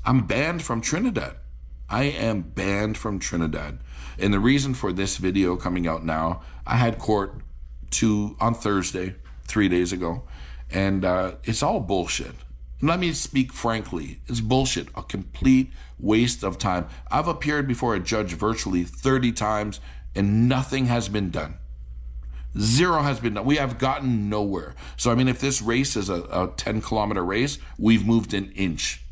I'm banned from Trinidad. I am banned from Trinidad. And the reason for this video coming out now, I had court on Thursday, 3 days ago, and it's all bullshit. Let me speak frankly. It's bullshit, a complete waste of time. I've appeared before a judge virtually 30 times and nothing has been done. Zero has been done. We have gotten nowhere. So, I mean, if this race is a 10-kilometer race, we've moved an inch.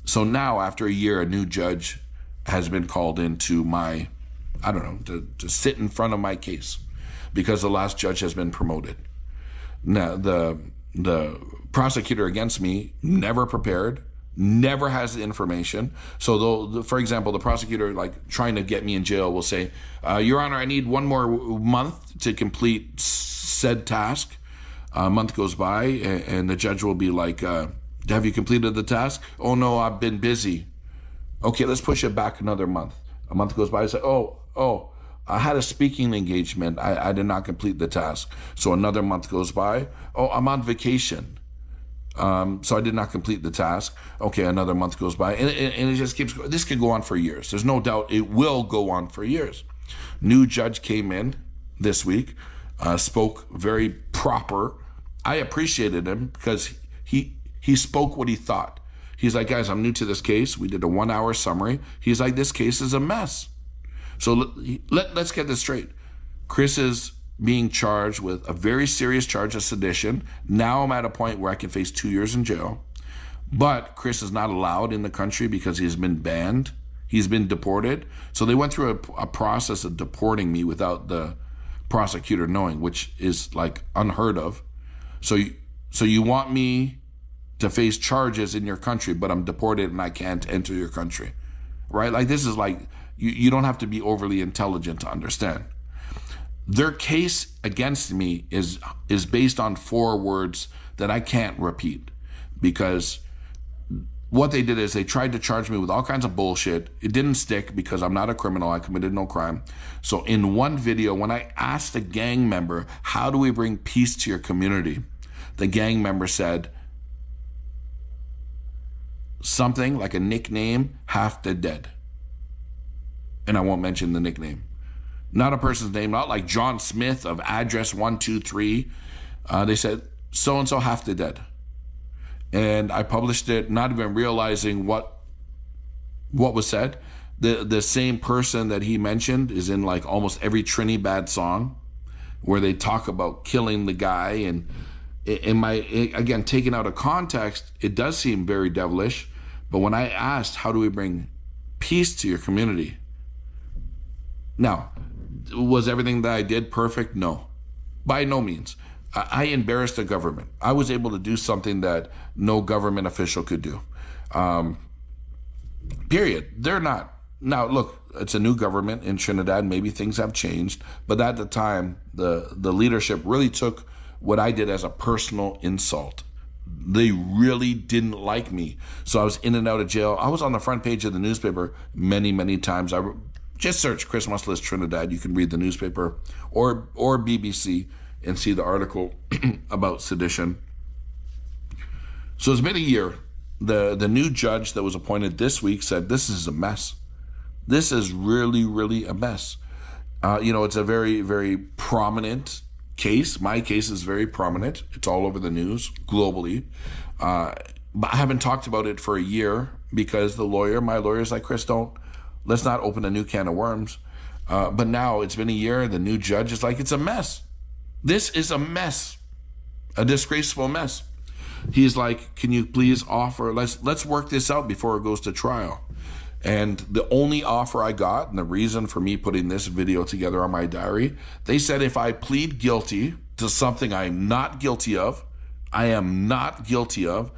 So now, after a year, a new judge has been called into my, I don't know, to sit in front of my case because the last judge has been promoted. Now, the prosecutor against me never prepared, never has the information. So, for example, the prosecutor, like trying to get me in jail, will say, Your Honor, I need one more month to complete said task. A month goes by, and the judge will be like, have you completed the task? Oh, no, I've been busy. Okay, let's push it back another month. A month goes by, I say, oh, I had a speaking engagement. I did not complete the task. So another month goes by. Oh, I'm on vacation. So I did not complete the task. Okay, another month goes by. And it just keeps going. This could go on for years. There's no doubt it will go on for years. New judge came in this week, spoke very proper. I appreciated him because he spoke what he thought. He's like, guys, I'm new to this case. We did a 1-hour summary. He's like, this case is a mess. So let's get this straight. Chris is being charged with a very serious charge of sedition. Now I'm at a point where I can face 2 years in jail. But Chris is not allowed in the country because he's been banned. He's been deported. So they went through a process of deporting me without the prosecutor knowing, which is like unheard of. So you want me to face charges in your country, but I'm deported and I can't enter your country, right? Like this is like, you don't have to be overly intelligent to understand. Their case against me is based on 4 words that I can't repeat, because what they did is they tried to charge me with all kinds of bullshit. It didn't stick because I'm not a criminal. I committed no crime. So in one video, when I asked a gang member, how do we bring peace to your community? The gang member said something like a nickname, Half the Dead. And I won't mention the nickname. Not a person's name, not like John Smith of address 123. They said, so-and-so Half the Dead. And I published it, not even realizing what was said. The same person that he mentioned is in like almost every Trinidad song where they talk about killing the guy. And again, taken out of context, it does seem very devilish. But when I asked, how do we bring peace to your community? Now, was everything that I did perfect? No, by no means. I embarrassed the government. I was able to do something that no government official could do. Period. They're not. Now, look, it's a new government in Trinidad. Maybe things have changed. But at the time, the leadership really took what I did as a personal insult. They really didn't like me. So I was in and out of jail. I was on the front page of the newspaper many, many times. Just search Chris Musselwhite Trinidad. You can read the newspaper or BBC and see the article about sedition. So it's been a year. The new judge that was appointed this week said, this is a mess. This is really, really a mess. It's a very, very prominent case. My case is very prominent. It's all over the news globally. But I haven't talked about it for a year because my lawyer is like, Chris, let's not open a new can of worms. But now it's been a year. The new judge is like, it's a mess. This is a mess, a disgraceful mess. He's like, can you please offer, let's work this out before it goes to trial. And the only offer I got, and the reason for me putting this video together on my diary, they said if I plead guilty to something I'm not guilty of, I am not guilty of,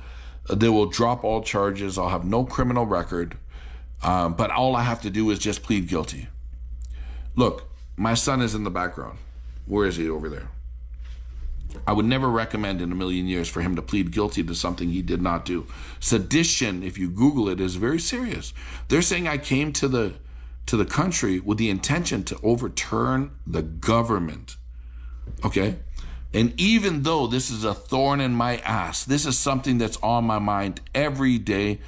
they will drop all charges. I'll have no criminal record. But all I have to do is just plead guilty. Look, my son is in the background. Where is he? Over there. I would never recommend in a million years for him to plead guilty to something he did not do. Sedition, if you Google it, is very serious. They're saying I came to the country with the intention to overturn the government. Okay? And even though this is a thorn in my ass, this is something that's on my mind every day,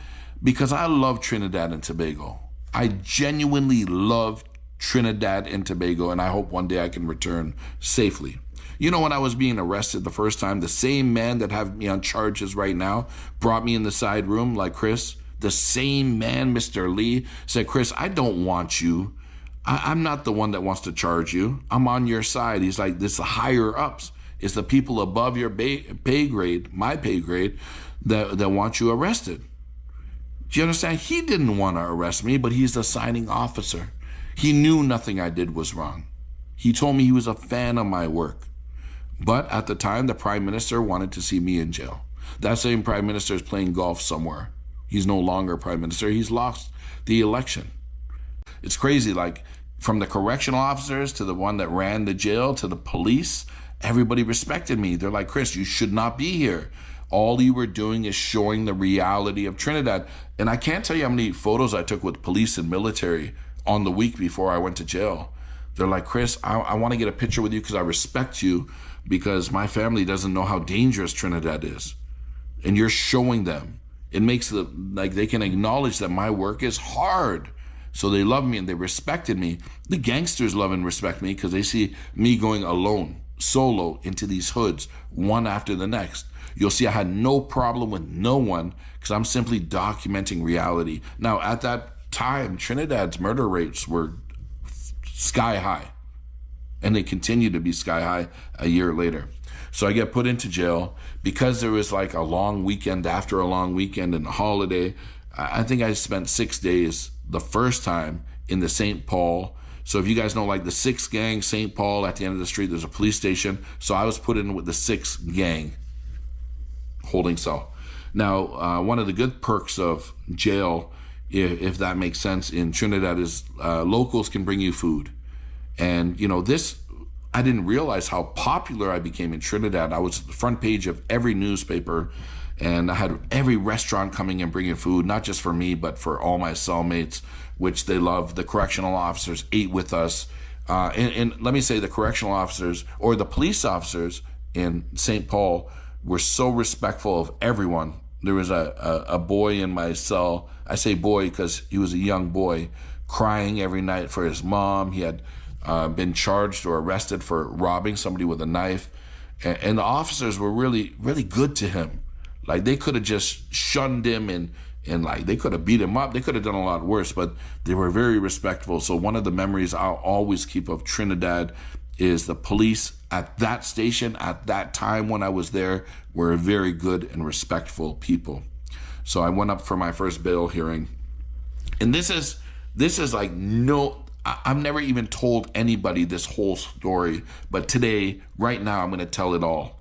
because I love Trinidad and Tobago. I genuinely love Trinidad and Tobago, and I hope one day I can return safely. You know, when I was being arrested the first time, the same man that have me on charges right now brought me in the side room like, Chris, the same man, Mr. Lee, said, Chris, I don't want you. I'm not the one that wants to charge you. I'm on your side. He's like, this higher ups. It's the people above your pay grade, my pay grade, that want you arrested. Do you understand? He didn't want to arrest me, but he's the signing officer. He knew nothing I did was wrong. He told me he was a fan of my work. But at the time, the prime minister wanted to see me in jail. That same prime minister is playing golf somewhere. He's no longer prime minister. He's lost the election. It's crazy. Like, from the correctional officers to the one that ran the jail to the police, everybody respected me. They're like, Chris, you should not be here. All you were doing is showing the reality of Trinidad. And I can't tell you how many photos I took with police and military on the week before I went to jail. They're like, Chris, I want to get a picture with you because I respect you, because my family doesn't know how dangerous Trinidad is. And you're showing them. It makes like they can acknowledge that my work is hard. So they love me and they respected me. The gangsters love and respect me because they see me going alone, solo, into these hoods, one after the next. You'll see I had no problem with no one because I'm simply documenting reality. Now, at that time, Trinidad's murder rates were sky high, and they continue to be sky high a year later. So I get put into jail because there was like a long weekend after a long weekend and a holiday. I think I spent 6 days the first time in the St. Paul. So if you guys know, like the 6th gang, St. Paul, at the end of the street, there's a police station. So I was put in with the 6th gang holding cell. Now, one of the good perks of jail, if that makes sense, in Trinidad is locals can bring you food. And, you know, this, I didn't realize how popular I became in Trinidad. I was at the front page of every newspaper, and I had every restaurant coming and bringing food, not just for me, but for all my cellmates, which they loved. The correctional officers ate with us. And let me say, the correctional officers or the police officers in St. Paul were so respectful of everyone. There was a boy in my cell. I say boy because he was a young boy, crying every night for his mom. He had been charged or arrested for robbing somebody with a knife. And the officers were really, really good to him. Like, they could have just shunned him and like, they could have beat him up. They could have done a lot worse, but they were very respectful. So one of the memories I'll always keep of Trinidad is the police at that station, at that time when I was there, were very good and respectful people. So I went up for my first bail hearing. And this is like, no, I've never even told anybody this whole story, but today, right now, I'm going to tell it all.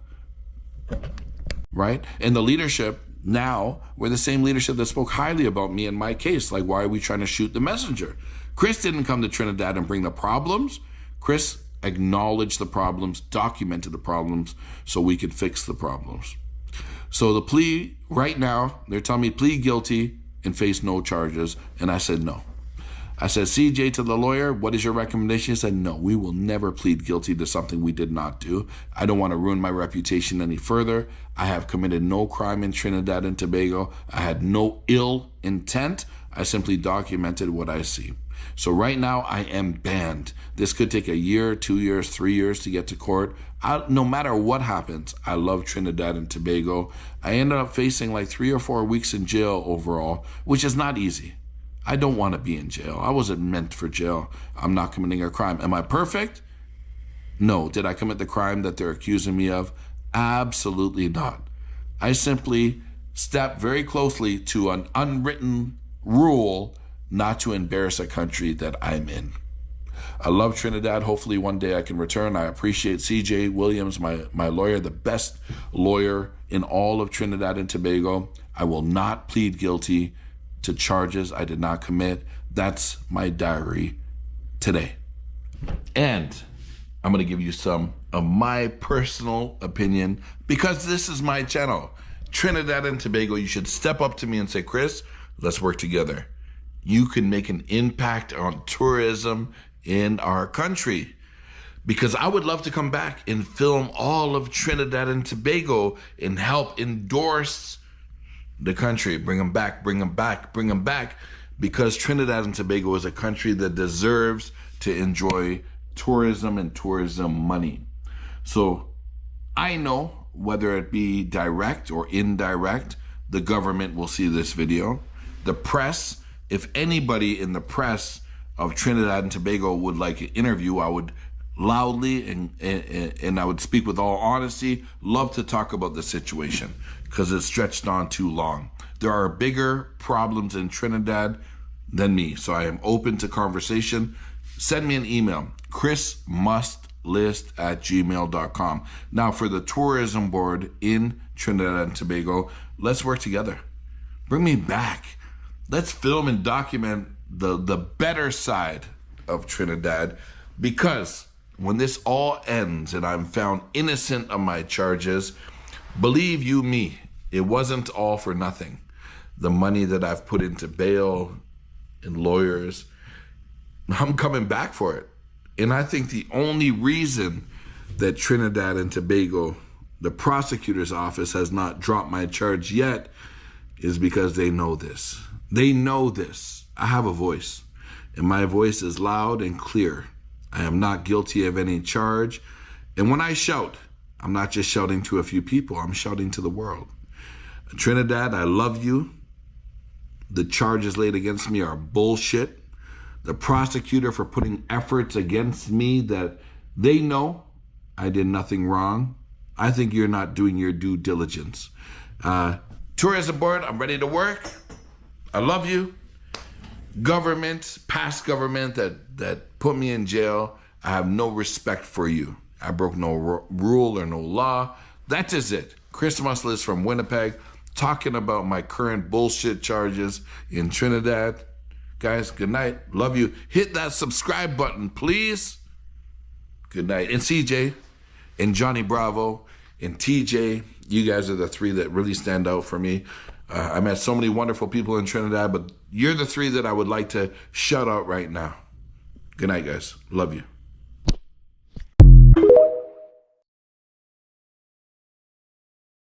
Right? And the leadership now were the same leadership that spoke highly about me in my case. Like, why are we trying to shoot the messenger? Chris didn't come to Trinidad and bring the problems. Chris acknowledged the problems, documented the problems, so we could fix the problems. So the plea right now, they're telling me plead guilty and face no charges. And I said no. I said, CJ, to the lawyer, what is your recommendation? He said, no, we will never plead guilty to something we did not do. I don't want to ruin my reputation any further. I have committed no crime in Trinidad and Tobago. I had no ill intent. I simply documented what I see. So right now I am banned. This could take a year, 2 years, 3 years to get to court. No matter what happens, I love Trinidad and Tobago. I ended up facing like 3 or 4 weeks in jail overall, which is not easy. I don't want to be in jail. I wasn't meant for jail. I'm not committing a crime. Am I perfect? No. Did I commit the crime that they're accusing me of? Absolutely not. I simply stepped very closely to an unwritten rule not to embarrass a country that I'm in. I love Trinidad. Hopefully one day I can return. I appreciate CJ Williams, my lawyer, the best lawyer in all of Trinidad and Tobago. I will not plead guilty to charges I did not commit. That's my diary today. And I'm going to give you some of my personal opinion because this is my channel. Trinidad and Tobago, you should step up to me and say, Chris, let's work together. You can make an impact on tourism in our country. Because I would love to come back and film all of Trinidad and Tobago and help endorse the country. Bring them back, bring them back, bring them back, because Trinidad and Tobago is a country that deserves to enjoy tourism and tourism money. So I know, whether it be direct or indirect, the government will see this video. The press, if anybody in the press of Trinidad and Tobago would like an interview, I would loudly and I would speak with all honesty, love to talk about the situation, because it's stretched on too long. There are bigger problems in Trinidad than me, so I am open to conversation. Send me an email, chrismustlist@gmail.com. Now, for the tourism board in Trinidad and Tobago, let's work together. Bring me back. Let's film and document the better side of Trinidad, because when this all ends and I'm found innocent of my charges, believe you me, it wasn't all for nothing. The money that I've put into bail and lawyers, I'm coming back for it. And I think the only reason that Trinidad and Tobago, the prosecutor's office, has not dropped my charge yet is because they know this. They know this. I have a voice, and my voice is loud and clear. I am not guilty of any charge. And when I shout, I'm not just shouting to a few people, I'm shouting to the world. Trinidad, I love you. The charges laid against me are bullshit. The prosecutor for putting efforts against me that they know I did nothing wrong. I think you're not doing your due diligence. Tourism board, I'm ready to work. I love you. Government, past government that put me in jail, I have no respect for you. I broke no rule or no law. That is it. Chris Mustlist from Winnipeg, talking about my current bullshit charges in Trinidad. Guys, good night. Love you. Hit that subscribe button, please. Good night. And CJ, and Johnny Bravo, and TJ, you guys are the three that really stand out for me. I met so many wonderful people in Trinidad, but you're the three that I would like to shout out right now. Good night, guys. Love you.